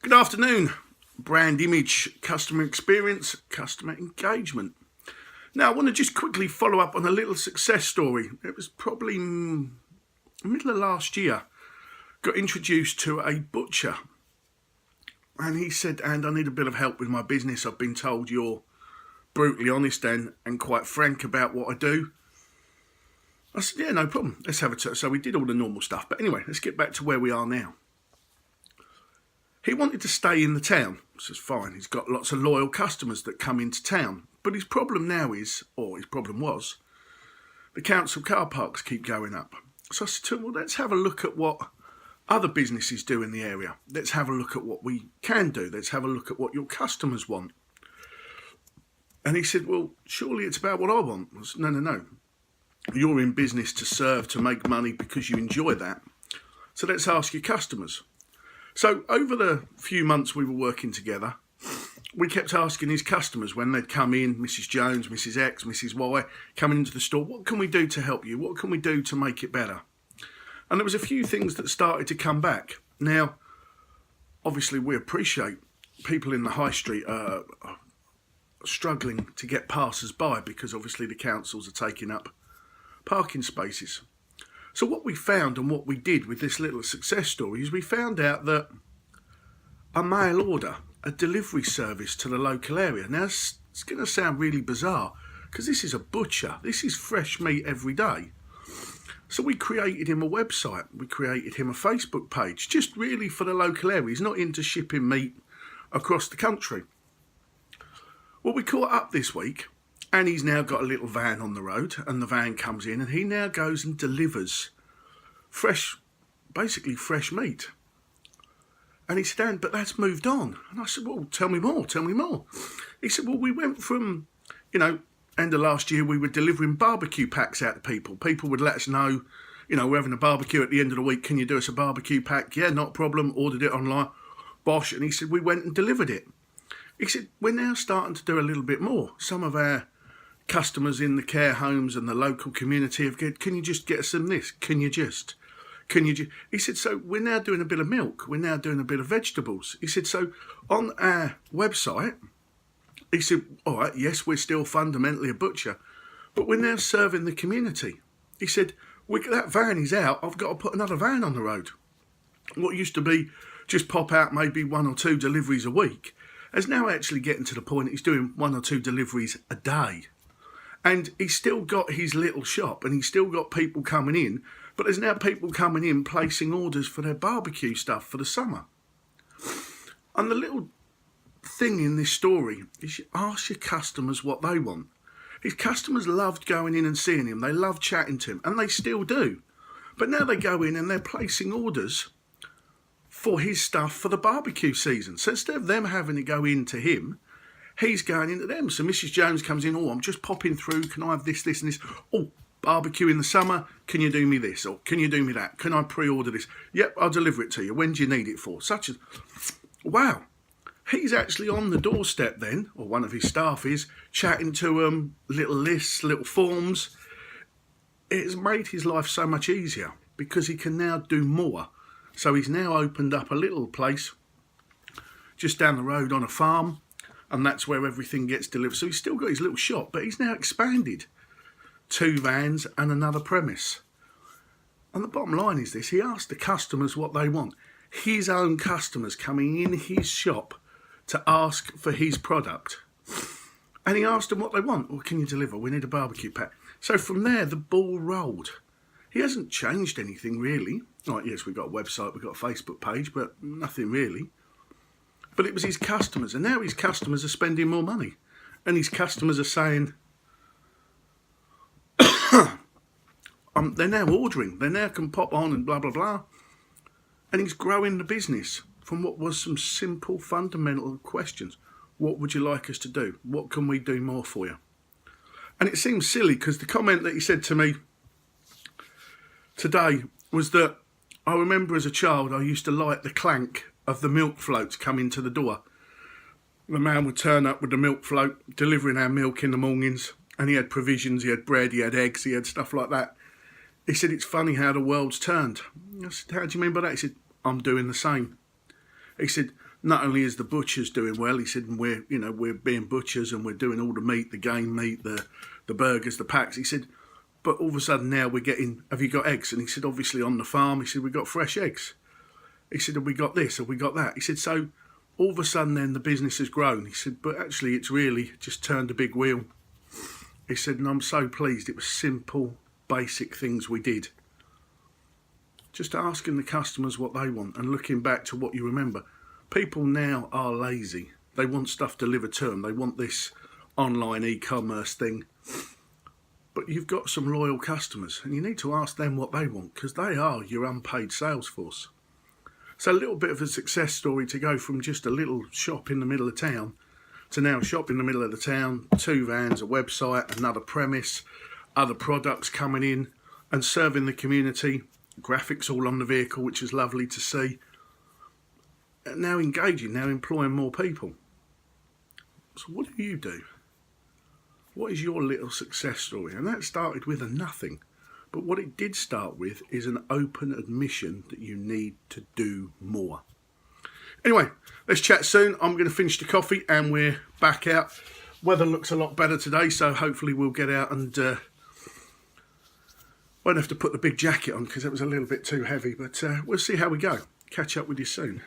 Good afternoon. Brand image, customer experience, customer engagement. Now, I want to just quickly follow up on a little success story. It was probably middle of last year. Got introduced to a butcher. And he said, and I need a bit of help with my business. I've been told you're brutally honest and quite frank about what I do. I said, yeah, no problem. Let's have a chat. So we did all the normal stuff. But anyway, let's get back to where we are now. He wanted to stay in the town, which is fine. He's got lots of loyal customers that come into town. But his problem now is, or his problem was, the council car parks keep going up. So I said to him, well, let's have a look at what other businesses do in the area. Let's have a look at what we can do. Let's have a look at what your customers want. And he said, well, surely it's about what I want. I said, no. You're in business to serve, to make money because you enjoy that. So let's ask your customers. So over the few months we were working together, we kept asking his customers when they'd come in, Mrs. Jones, Mrs. X, Mrs. Y, coming into the store, what can we do to help you? What can we do to make it better? And there was a few things that started to come back. Now, obviously we appreciate people in the high street are struggling to get passers-by because obviously the councils are taking up parking spaces. So what we found and what we did with this little success story is we found out that a mail order, a delivery service to the local area. Now, it's going to sound really bizarre because this is a butcher. This is fresh meat every day. So we created him a website. We created him a Facebook page, just really for the local area. He's not into shipping meat across the country. Well, we caught up this week and he's now got a little van on the road and the van comes in and he now goes and delivers basically fresh meat. And he said, but that's moved on. And I said, well, tell me more. He said, well, we went from, end of last year, we were delivering barbecue packs out to people. People would let us know, we're having a barbecue at the end of the week. Can you do us a barbecue pack? Yeah, not a problem. Ordered it online. Bosh. And he said, we went and delivered it. He said, we're now starting to do a little bit more. Some of our customers in the care homes and the local community have said, can you just get us some this? He said, so we're now doing a bit of milk. We're now doing a bit of vegetables. He said, so on our website, he said, all right, yes, we're still fundamentally a butcher, but we're now serving the community. He said, that van is out. I've got to put another van on the road. What used to be just pop out maybe 1 or 2 deliveries a week is now actually getting to the point he's doing 1 or 2 deliveries a day. And he's still got his little shop and he's still got people coming in, but there's now people coming in placing orders for their barbecue stuff for the summer. And the little thing in this story is you ask your customers what they want. His customers loved going in and seeing him. They loved chatting to him, and they still do. But now they go in and they're placing orders for his stuff for the barbecue season. So instead of them having to go in to him, he's going into them. So Mrs. Jones comes in, I'm just popping through. Can I have this, and this? Barbecue in the summer. Can you do me this? Or can you do me that? Can I pre-order this? Yep, I'll deliver it to you. When do you need it for? Wow. He's actually on the doorstep then, or one of his staff is, chatting to them, little lists, little forms. It's made his life so much easier because he can now do more. So he's now opened up a little place just down the road on a farm, and that's where everything gets delivered. So he's still got his little shop, but he's now expanded 2 vans and another premise. And the bottom line is this, he asked the customers what they want. His own customers coming in his shop to ask for his product. And he asked them what they want. Well, can you deliver? We need a barbecue pack. So from there, the ball rolled. He hasn't changed anything really. Right, yes, we've got a website, we've got a Facebook page, but nothing really. But it was his customers, and now his customers are spending more money. And his customers are saying, they're now ordering. They now can pop on and blah, blah, blah. And he's growing the business from what was some simple, fundamental questions. What would you like us to do? What can we do more for you? And it seems silly because the comment that he said to me today was that I remember as a child I used to like the clank of the milk floats coming to the door. The man would turn up with the milk float, delivering our milk in the mornings, and he had provisions, he had bread, he had eggs, he had stuff like that. He said, it's funny how the world's turned. I said, how do you mean by that? He said, I'm doing the same. He said, not only is the butchers doing well, he said, and we're being butchers and we're doing all the meat, the game meat, the burgers, the packs. He said, but all of a sudden now we're getting, have you got eggs? And he said, obviously on the farm, he said, we got fresh eggs. He said, have we got this? Have we got that? He said, so all of a sudden then the business has grown. He said, but actually it's really just turned a big wheel. He said, and I'm so pleased. It was simple, basic things we did. Just asking the customers what they want and looking back to what you remember. People now are lazy. They want stuff delivered to them. They want this online e-commerce thing. But you've got some loyal customers and you need to ask them what they want because they are your unpaid sales force. So a little bit of a success story to go from just a little shop in the middle of town to now a shop in the middle of the town, 2 vans, a website, another premise, other products coming in and serving the community, graphics all on the vehicle, which is lovely to see. And now engaging, now employing more people. So what do you do? What is your little success story? And that started with a nothing. But what it did start with is an open admission that you need to do more. Anyway, let's chat soon. I'm going to finish the coffee and we're back out. Weather looks a lot better today, so hopefully we'll get out and won't have to put the big jacket on because it was a little bit too heavy. But we'll see how we go. Catch up with you soon.